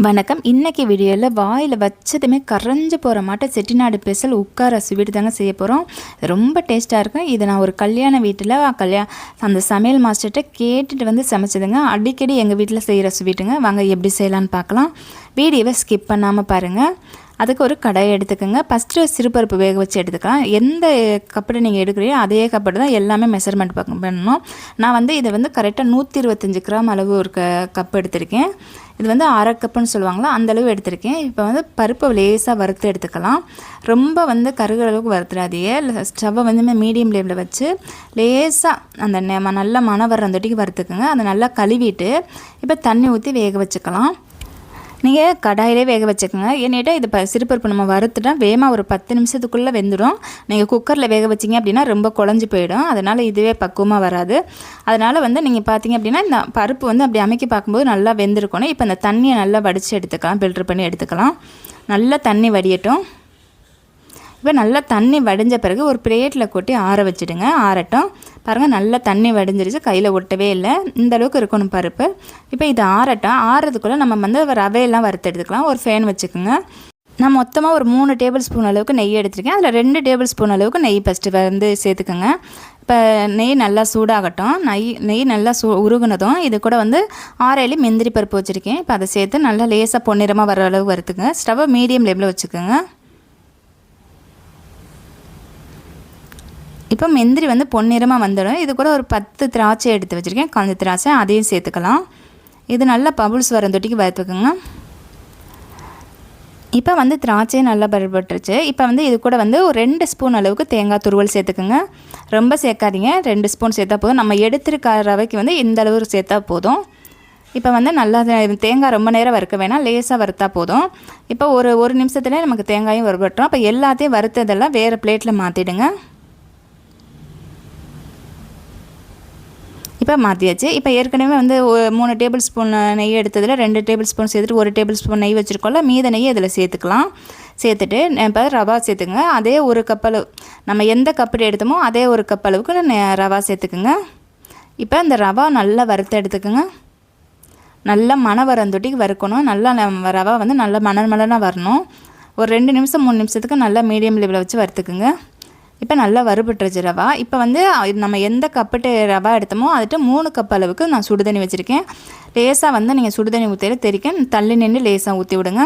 வணக்கம். இன்றைக்கி வீடியோவில் வாயில் வச்சதுமே கரைஞ்சி போகிற மாட்டை செட்டிநாடு ஸ்பெஷல் உட்கார ஸ்வீட் தாங்க செய்ய போகிறோம். ரொம்ப டேஸ்ட்டாக இருக்கும். இது நான் ஒரு கல்யாண வீட்டில் அந்த சமையல் மாஸ்டர்கிட்ட கேட்டுட்டு வந்து சமைச்சதுங்க. அடிக்கடி எங்கள் வீட்டில் செய்கிற ஸ்வீட்டுங்க. வாங்க எப்படி செய்யலான்னு பார்க்கலாம். வீடியோவை ஸ்கிப் பண்ணாமல் பாருங்கள். அதுக்கு ஒரு கடாயை எடுத்துக்கோங்க. ஃபஸ்ட்டு சிறுபருப்பு வேக வச்சு எடுத்துக்கலாம். எந்த கப்படை நீங்கள் எடுக்கிறீங்களோ அதே கப்படு தான் எல்லாமே மெஷர்மெண்ட் பண்ணணும். நான் இதை கரெக்டாக 125 கிராம் அளவு ஒரு கப் எடுத்திருக்கேன். இது அரை கப்புன்னு சொல்லுவாங்களா, அந்தளவு எடுத்திருக்கேன். இப்போ பருப்பை லேசாக வறுத்து எடுத்துக்கலாம். ரொம்ப கருகிற அளவுக்கு வறுத்துடாதீங்க. ஸ்டவ்வை மீடியம் ஃப்ளேமில் வச்சு லேசாக அந்த நல்லா மணம் வர்ற அந்த வறுத்துக்குங்க. அதை நல்லா கழுவிட்டு இப்போ தண்ணி ஊற்றி வேக வச்சுக்கலாம். நீங்கள் கடாயிலே வேக வச்சுக்கோங்க. ஏன்னிட்டா இது சிறுபருப்பு நம்ம வறுத்துட்டா வேகமாக ஒரு 10 நிமிஷத்துக்குள்ளே வெந்துடும். நீங்கள் குக்கரில் வேக வச்சிங்க அப்படின்னா ரொம்ப குழஞ்சி போயிடும். அதனால் இதுவே பக்குவமாக வராது. அதனால் நீங்கள் பார்த்தீங்க அப்படின்னா இந்த பருப்பு அப்படி அமைக்கி பார்க்கும்போது நல்லா வெந்திருக்கணும். இப்போ இந்த தண்ணியை நல்லா வடித்து எடுத்துக்கலாம். ஃபில்ட்ரு பண்ணி எடுத்துக்கலாம். நல்லா தண்ணி வடியட்டும். இப்போ நல்லா தண்ணி வடிஞ்ச பிறகு ஒரு பிளேட்டில் கொட்டி ஆற வச்சுடுங்க. ஆறட்டும். பாருங்கள், நல்லா தண்ணி வடிஞ்சிருச்சு, கையில் ஒட்டவே இல்லை. இந்த அளவுக்கு இருக்கணும் பருப்பு. இப்போ இது ஆறட்டும். ஆறுறதுக்குள்ளே நம்ம ரவையெல்லாம் வறுத்து எடுத்துக்கலாம். ஒரு ஃபேன் வச்சுக்கோங்க. நான் மொத்தமாக ஒரு 3 டேபிள் ஸ்பூன் அளவுக்கு நெய் எடுத்துருக்கேன். அதில் 2 டேபிள் ஸ்பூன் அளவுக்கு நெய் ஃபஸ்ட்டு சேர்த்துக்கோங்க. இப்போ நெய் நல்லா சூடாகட்டும். நெய் நல்லா உருகுனதும் இது கூட 6 முந்திரி பருப்பு வச்சுருக்கேன். இப்போ அதை சேர்த்து நல்லா லேசாக பொன்னிறமாக வர அளவு வறுத்துங்க. ஸ்டவ்வை மீடியம் ஃப்ளேமில் வச்சுக்கோங்க. இப்போ முந்திரி பொன்னிறமாக வந்துடும். இது கூட ஒரு 10 திராட்சை எடுத்து வச்சுருக்கேன். காஞ்ச திராட்சை, அதையும் சேர்த்துக்கலாம். இது நல்லா பபுள்ஸ் வர தொட்டிக்கு வறுத்துக்குங்க. இப்போ திராட்சையும் நல்லா பருப்பட்டுருச்சு. இப்போ இது கூட ஒரு 2 ஸ்பூன் அளவுக்கு தேங்காய் துருவல் சேர்த்துக்குங்க. ரொம்ப சேர்க்காதீங்க, 2 ஸ்பூன் சேர்த்தா போதும். நம்ம எடுத்துருக்க ரவைக்கு இந்த அளவு சேர்த்தா போதும். இப்போ நல்லா தேங்காய் ரொம்ப நேரம் வறுக்க வேணாம், லேசாக வறுத்தா போதும். இப்போ ஒரு நிமிஷத்துலேயே நமக்கு தேங்காயும் வறுபட்டுரும். அப்போ எல்லாத்தையும் வறுத்ததெல்லாம் வேறு பிளேட்டில் மாற்றிடுங்க. இப்போ மாற்றியாச்சு. இப்போ ஏற்கனவே 3 டேபிள் ஸ்பூன் நெய் எடுத்ததில் 2 டேபிள் ஸ்பூன் சேர்த்துட்டு 1 டேபிள் ஸ்பூன் நெய் வச்சுருக்கோம்ல, மீத நெய் அதில் சேர்த்துக்கலாம். சேர்த்துட்டு இப்போ ரவா சேர்த்துக்குங்க. அதே ஒரு கப் அளவு, நம்ம எந்த கப்பு எடுத்தோமோ அதே ஒரு கப் அளவுக்கு ரவா சேர்த்துக்குங்க. இப்போ இந்த ரவா நல்லா வறுத்து எடுத்துக்குங்க. நல்லா மணம் வரந்தொட்டிக்கு வறுக்கணும். நல்லா ரவா நல்லா மணனாக வரணும். ஒரு 2 நிமிஷம் 3 நிமிஷத்துக்கு நல்லா மீடியம் லெவலில் வச்சு வறுத்துக்குங்க. இப்போ நல்லா வறுபட்டுருச்சு ரவா. இப்போ நம்ம எந்த கப்புட்டு ரவா எடுத்தோமோ அதுட்டு 3 கப் அளவுக்கு நான் சுடுதண்ணி வச்சுருக்கேன். லேசாக நீங்கள் சுடுதண்ணி ஊற்றியில் தெரிக்க தள்ளி நின்று லேசாக ஊற்றி விடுங்க.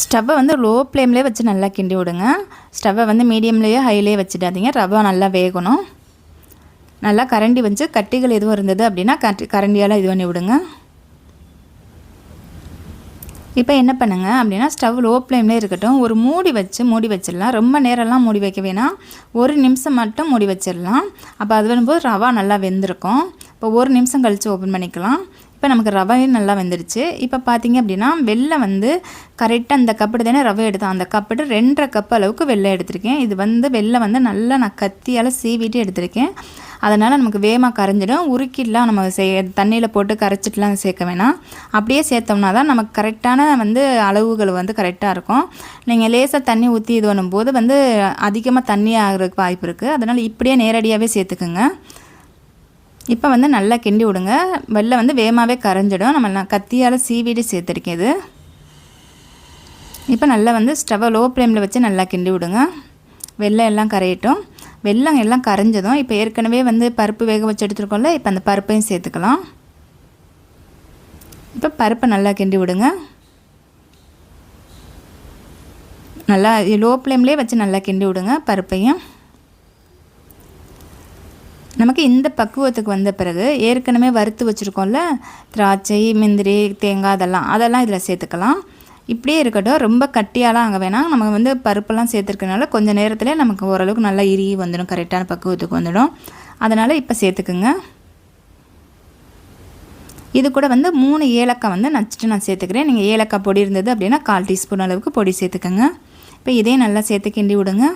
ஸ்டவ்வை லோ ஃப்ளேம்லேயே வச்சு நல்லா கிண்டி விடுங்க. ஸ்டவ்வை மீடியம்லேயே ஹைலேயே வச்சுடாதீங்க. ரவா நல்லா வேகணும். நல்லா கரண்டி வச்சு கட்டிகள் எதுவும் இருந்தது அப்படின்னா கரண்டியால் இது பண்ணி விடுங்க. இப்போ என்ன பண்ணுங்க அப்படின்னா, ஸ்டவ் லோ ஃப்ளேம்லேயே இருக்கட்டும். ஒரு மூடி வச்சிடலாம். ரொம்ப நேரம்லாம் மூடி வைக்க வேணாம். 1 நிமிஷம் மட்டும் மூடி வச்சிடலாம். அப்போ அது வரும்போது ரவா நல்லா வெந்திருக்கும். இப்போ 1 நிமிஷம் கழித்து ஓப்பன் பண்ணிக்கலாம். இப்போ நமக்கு ரவையும் நல்லா வெந்துருச்சு. இப்போ பார்த்தீங்க அப்படின்னா வெல்லம் கரெக்டாக அந்த கப்புடு தானே ரவை எடுத்தோம், அந்த கப்புடு 2.5 கப் அளவுக்கு வெல்லம் எடுத்திருக்கேன். இது வெல்லம் நல்லா நான் கத்தியால் சீவிட்டு எடுத்திருக்கேன். அதனால் நமக்கு வேகமாக கரைஞ்சிடும். உருக்கிடலாம் நம்ம தண்ணியில் போட்டு கரைச்சிட்டுலாம் சேர்க்க வேணாம். அப்படியே சேர்த்தோம்னா தான் நமக்கு கரெக்டான அளவுகள் கரெக்டாக இருக்கும். நீங்கள் லேசாக தண்ணி ஊற்றி இது பண்ணும்போது அதிகமாக தண்ணி ஆகிறதுக்கு வாய்ப்பு இருக்குது. அதனால் இப்படியே நேரடியாகவே சேர்த்துக்குங்க. இப்போ நல்லா கிண்டி விடுங்க. வெல்லம் வேகமாகவே கரைஞ்சிடும். நம்ம கத்தியால் சீவிட்டு சேர்த்துருக்கேன். இது இப்போ நல்லா ஸ்டவ்வை லோ ஃப்ளேமில் வச்சு நல்லா கிண்டி விடுங்க. வெல்லம் எல்லாம் கரையட்டும். வெல்லம் எல்லாம் கரைஞ்சதும் இப்போ ஏற்கனவே பருப்பு வேக வச்சு எடுத்துருக்கோம்ல, இப்போ அந்த பருப்பையும் சேர்த்துக்கலாம். இப்போ பருப்பை நல்லா கிண்டி விடுங்க. நல்லா லோ ஃப்ளேம்லேயே வச்சு நல்லா கிண்டி விடுங்க பருப்பையும். நமக்கு இந்த பக்குவத்துக்கு வந்த பிறகு ஏற்கனவே வறுத்து வச்சுருக்கோம்ல திராட்சை, முந்திரி, தேங்காய் அதெல்லாம் இதில் சேர்த்துக்கலாம். இப்படியே இருக்கட்டும். ரொம்ப கட்டியாலாம் அங்கே வேணாம். நம்ம பருப்பெல்லாம் சேர்த்துருக்கனால கொஞ்சம் நேரத்தில் நமக்கு ஓரளவுக்கு நல்லா இறுகி வந்துடும், கரெக்டான பக்குவத்துக்கு வந்துடும். அதனால் இப்போ சேர்த்துக்குங்க. இது கூட 3 ஏலக்காய் நச்சுட்டு நான் சேர்த்துக்கிறேன். நீங்கள் ஏலக்காய் பொடி இருந்தது அப்படின்னா 1/4 டீஸ்பூன் அளவுக்கு பொடி சேர்த்துக்கோங்க. இப்போ இதே நல்லா சேர்த்து கிண்டி விடுங்க.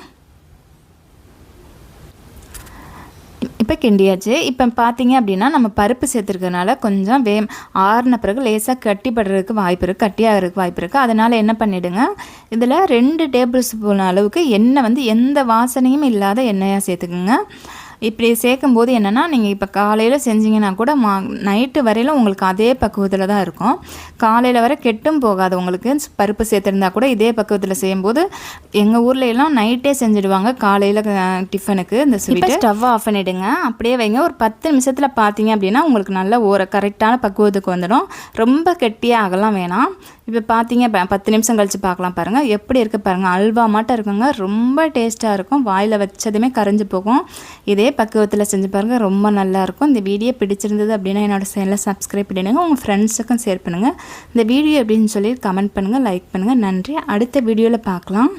இப்போ கிண்டியாச்சு. இப்போ பார்த்தீங்க அப்படின்னா நம்ம பருப்பு சேர்த்துருக்கனால கொஞ்சம் ஆறின பிறகு லேசாக கட்டிப்படுறதுக்கு வாய்ப்பு இருக்குது, கட்டியாகிறதுக்கு வாய்ப்பு இருக்குது. அதனால் என்ன பண்ணிவிடுங்க, இதில் 2 டேபிள் ஸ்பூன் அளவுக்கு எண்ணெய் எந்த வாசனையும் இல்லாத எண்ணெயாக சேர்த்துக்குங்க. இப்படி சேர்க்கும்போது என்னென்னா நீங்கள் இப்போ காலையில் செஞ்சிங்கன்னா கூட நைட்டு வரையிலும் உங்களுக்கு அதே பக்குவத்தில் தான் இருக்கும். காலையில் வரை கெட்டும் போகாது. உங்களுக்கு பருப்பு சேர்த்துருந்தா கூட இதே பக்குவத்தில் செய்யும்போது எங்கள் ஊரில் எல்லாம் நைட்டே செஞ்சுடுவாங்க காலையில் டிஃபனுக்கு. இந்த ஸ்வீட்டு ஸ்டவ் ஆஃப் பண்ணிவிடுங்க, அப்படியே வைங்க. ஒரு 10 நிமிஷத்தில் பார்த்தீங்க அப்படின்னா உங்களுக்கு நல்ல ஒரு கரெக்டான பக்குவத்துக்கு வந்துடும். ரொம்ப கெட்டியாக ஆகலாம் வேணாம். இப்போ பார்த்தீங்க 10 நிமிஷம் கழித்து பார்க்கலாம் பாருங்கள், எப்படி இருக்குது பாருங்கள். அல்வா மாட்டம் இருக்குங்க, ரொம்ப டேஸ்ட்டாக இருக்கும். வாயில் வச்சதுமே கரைஞ்சி போகும். இதே பக்குவத்தில் செஞ்சு பாருங்கள், ரொம்ப நல்லாயிருக்கும். இந்த வீடியோ பிடிச்சிருந்தது அப்படின்னா என்னோடய சேனலை சப்ஸ்கிரைப் பண்ணிடுங்க, உங்கள் ஃப்ரெண்ட்ஸுக்கும் ஷேர் பண்ணுங்கள். இந்த வீடியோ எப்படின்னு சொல்லி கமெண்ட் பண்ணுங்கள், லைக் பண்ணுங்கள். நன்றி. அடுத்த வீடியோவில் பார்க்கலாம்.